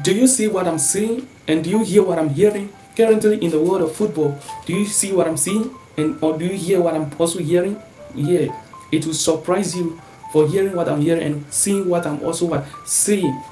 Do you see what I'm seeing? And do you hear what I'm hearing? Currently in the world of football, do you see what I'm seeing? And or do you hear what I'm also hearing? Yeah, it will surprise you for hearing what I'm hearing and seeing what I'm also seeing.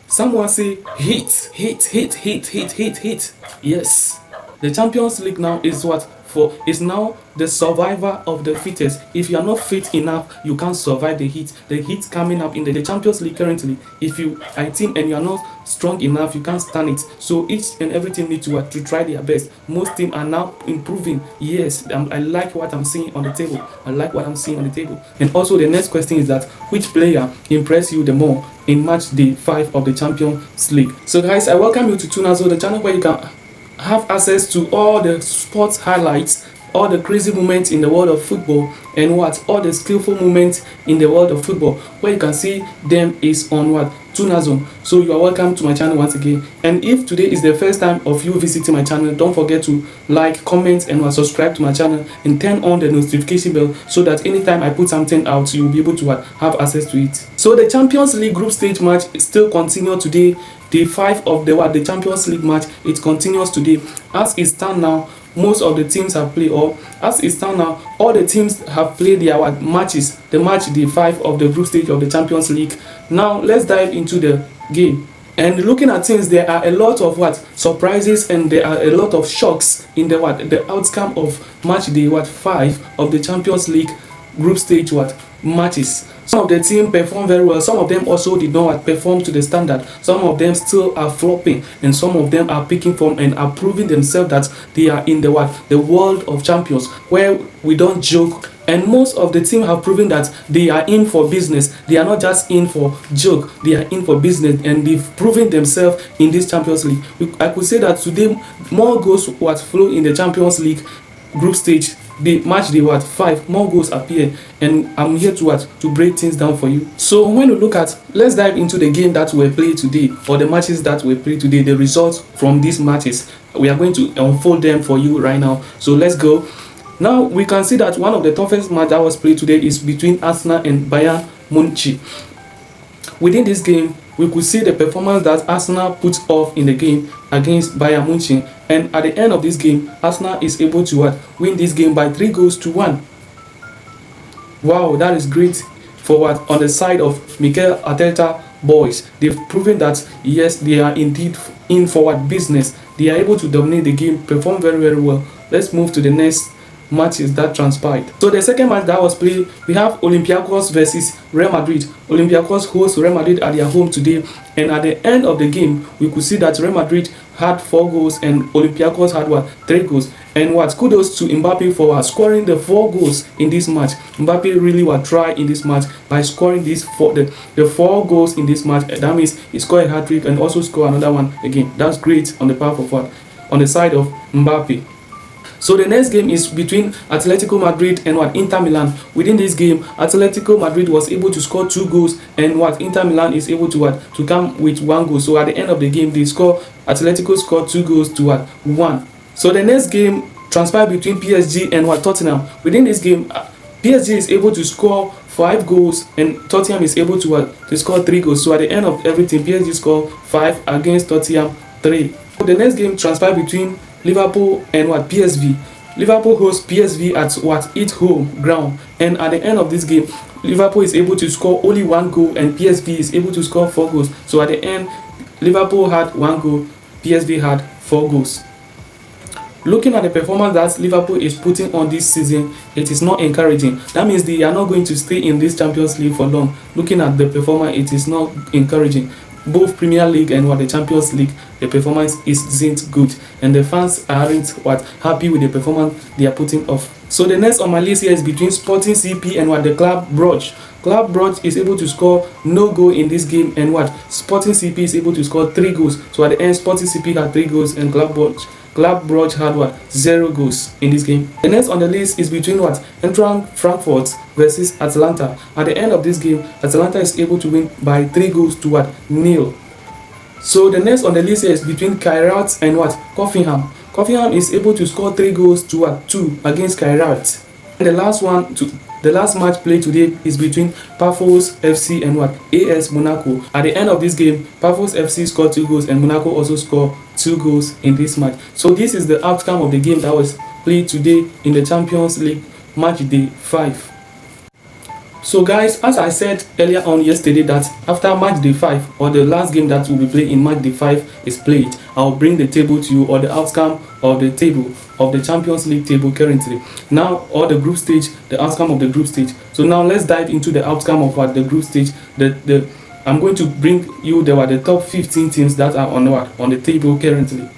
Someone say hit, hit, hit, hit, hit, hit, hit. Yes. The Champions League now is what for is now the survivor of the fittest. If you are not fit enough, you can't survive the heat. The heat coming up in the Champions League currently. If you are a team and you are not strong enough, you can't stand it. So each and every team need to try their best. Most teams are now improving. Yes, I like what I'm seeing on the table. I like what I'm seeing on the table. And also the next question is that which player impressed you the more in match day 5 of the Champions League? So guys, I welcome you to Tunazo, the channel where you can have access to all the sports highlights, all the crazy moments in the world of football, and all the skillful moments in the world of football. Where you can see them is on Tunazone. So you are welcome to my channel once again. And if today is the first time of you visiting my channel, don't forget to like, comment, and subscribe to my channel and turn on the notification bell so that anytime I put something out, you will be able to have access to it. So the Champions League group stage match still continue today. Day 5 of the Champions League match, it continues today. As it stands now, most of the teams have played, or as it stands now, all the teams have played their matches. The match day 5 of the group stage of the Champions League. Now let's dive into the game. And looking at things, there are a lot of surprises, and there are a lot of shocks in the outcome of match day 5 of the Champions League group stage matches. Some of the team performed very well, some of them also did not perform to the standard, some of them still are flopping, and some of them are picking form and are proving themselves that they are in the world of champions, where we don't joke. And most of the team have proven that they are in for business. They are not just in for joke, they are in for business, and they've proven themselves in this Champions League. I could say that today more goals flow in the Champions League group stage. The match day 5, more goals appear, and I'm here to break things down for you. So when you look at, let's dive into the game that were played today, or the matches that were played today, the results from these matches. We are going to unfold them for you right now. So let's go. Now we can see that one of the toughest match that was played today is between Arsenal and Bayern Munich. Within this game, we could see the performance that Arsenal put off in the game against Bayern Munich, and at the end of this game, Arsenal is able to win this game by 3-1. Wow, that is great for on the side of Mikel Arteta boys. They've proven that yes, they are indeed in for business. They are able to dominate the game, perform very, very well. Let's move to the next matches that transpired. So the second match that was played, we have Olympiakos versus Real Madrid. Olympiakos hosts Real Madrid at their home today, and at the end of the game, we could see that Real Madrid had 4 goals and Olympiakos had 3 goals. And kudos to Mbappe for scoring the 4 goals in this match. Mbappe really tried in this match by scoring the 4 goals in this match. That means he scored a hat-trick and also scored another one again. That's great on the part of on the side of Mbappe. So the next game is between Atletico Madrid and Inter Milan. Within this game, Atletico Madrid was able to score 2 goals, and Inter Milan is able to come with 1 goal. So at the end of the game, Atletico scored 2 goals to 1. So the next game transpired between PSG and Tottenham. Within this game, PSG is able to score 5 goals, and Tottenham is able to score 3 goals. So at the end of everything, PSG scored 5 against Tottenham 3. So the next game transpired between Liverpool and PSV. Liverpool hosts PSV at its home ground, and at the end of this game, Liverpool is able to score only 1 goal and PSV is able to score 4 goals. So at the end, Liverpool had 1 goal, PSV had 4 goals. Looking at the performance that Liverpool is putting on this season, it is not encouraging. That means they are not going to stay in this Champions League for long. Looking at the performance, it is not encouraging. Both Premier League and the Champions League, the performance isn't good, and the fans aren't happy with the performance they are putting off. So the next on my list here is between Sporting CP and the Club Brugge. Club Brugge is able to score no goal in this game, and Sporting CP is able to score 3 goals. So at the end, Sporting CP had 3 goals and Club Brugge had 0 goals in this game. The next on the list is between Eintracht Frankfurt versus Atalanta. At the end of this game, Atalanta is able to win by 3 goals to 0. So the next on the list here is between Kairat and Hoffenheim. Hoffenheim is able to score 3 goals to 2 against Kairat. And the last one The last match played today is between Pafos FC and what? AS Monaco. At the end of this game, Pafos FC scored 2 goals and Monaco also scored 2 goals in this match. So this is the outcome of the game that was played today in the Champions League match day 5. So guys, as I said earlier on yesterday, that after match day 5, or the last game that will be played in match day 5 is played, I'll bring the table to you, or the outcome of the table of the Champions League table currently. Now, or the group stage, the outcome of the group stage. So now let's dive into the outcome of what the group stage. I'm going to bring you the top 15 teams that are on the table currently.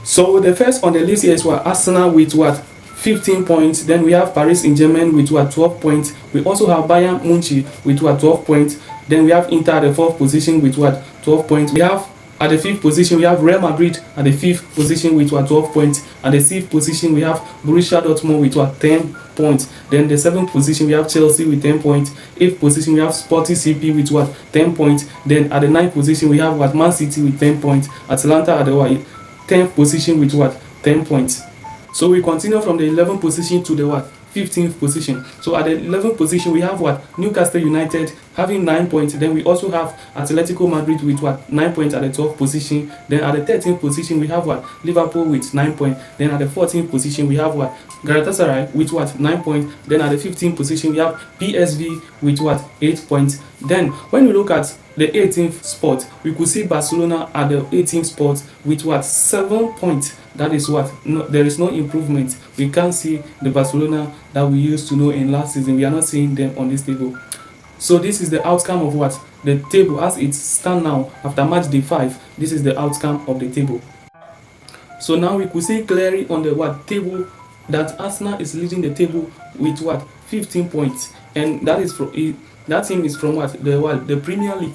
So the first on the list here is what? Arsenal with what? 15 points. Then we have Paris Saint-Germain with what? 12 points. We also have Bayern Munich with what? 12 points. Then we have Inter at the 4th position with what? 12 points. We have at the 5th position, we have Real Madrid at the 5th position with what? 12 points. At the 6th position, we have Borussia Dortmund with what? 10 points. Then the 7th position, we have Chelsea with 10 points. 8th position, we have Sporting CP with what? 10 points. Then at the 9th position, we have what? Man City with 10 points. Atalanta at the what? 10th position with what? 10 points. So we continue from the 11th position to the what? 15th position. So at the 11th position, we have what? Newcastle United having 9 points. Then we also have Atletico Madrid with what? 9 points at the 12th position. Then at the 13th position, we have what? Liverpool with 9 points. Then at the 14th position, we have what? Galatasaray with what? 9 points. Then at the 15th position, we have PSV with what? 8 points. Then when we look at the 18th spot, we could see Barcelona at the 18th spot with what? 7 points. That is what? No, there is no improvement. We can't see the Barcelona that we used to know in last season. We are not seeing them on this table. So this is the outcome of what? The table as it stands now after match day 5. This is the outcome of the table. So now we could see clearly on the what table that Arsenal is leading the table with what? 15 points. And that is from that team is from what? The Premier League.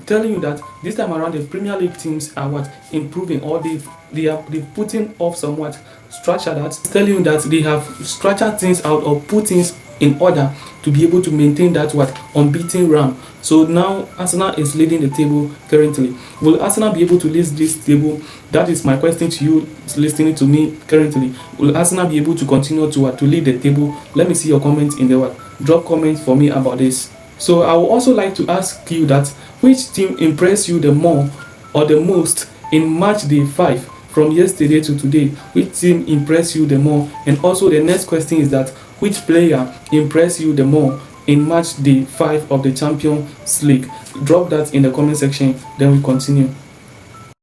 Telling you that this time around the Premier League teams are what? Improving, or they are putting off somewhat structure, that's telling you that they have structured things out or put things in order to be able to maintain that what? Unbeaten run. So now Arsenal is leading the table currently. Will Arsenal be able to lead this table? That is my question to you listening to me currently. Will Arsenal be able to continue to lead the table? Let me see your comments in the what? Drop comments for me about this. So I would also like to ask you that which team impressed you the more or the most in match day 5 from yesterday to today? Which team impressed you the more? And also the next question is that which player impressed you the more in match day 5 of the Champions League? Drop that in the comment section, then we continue.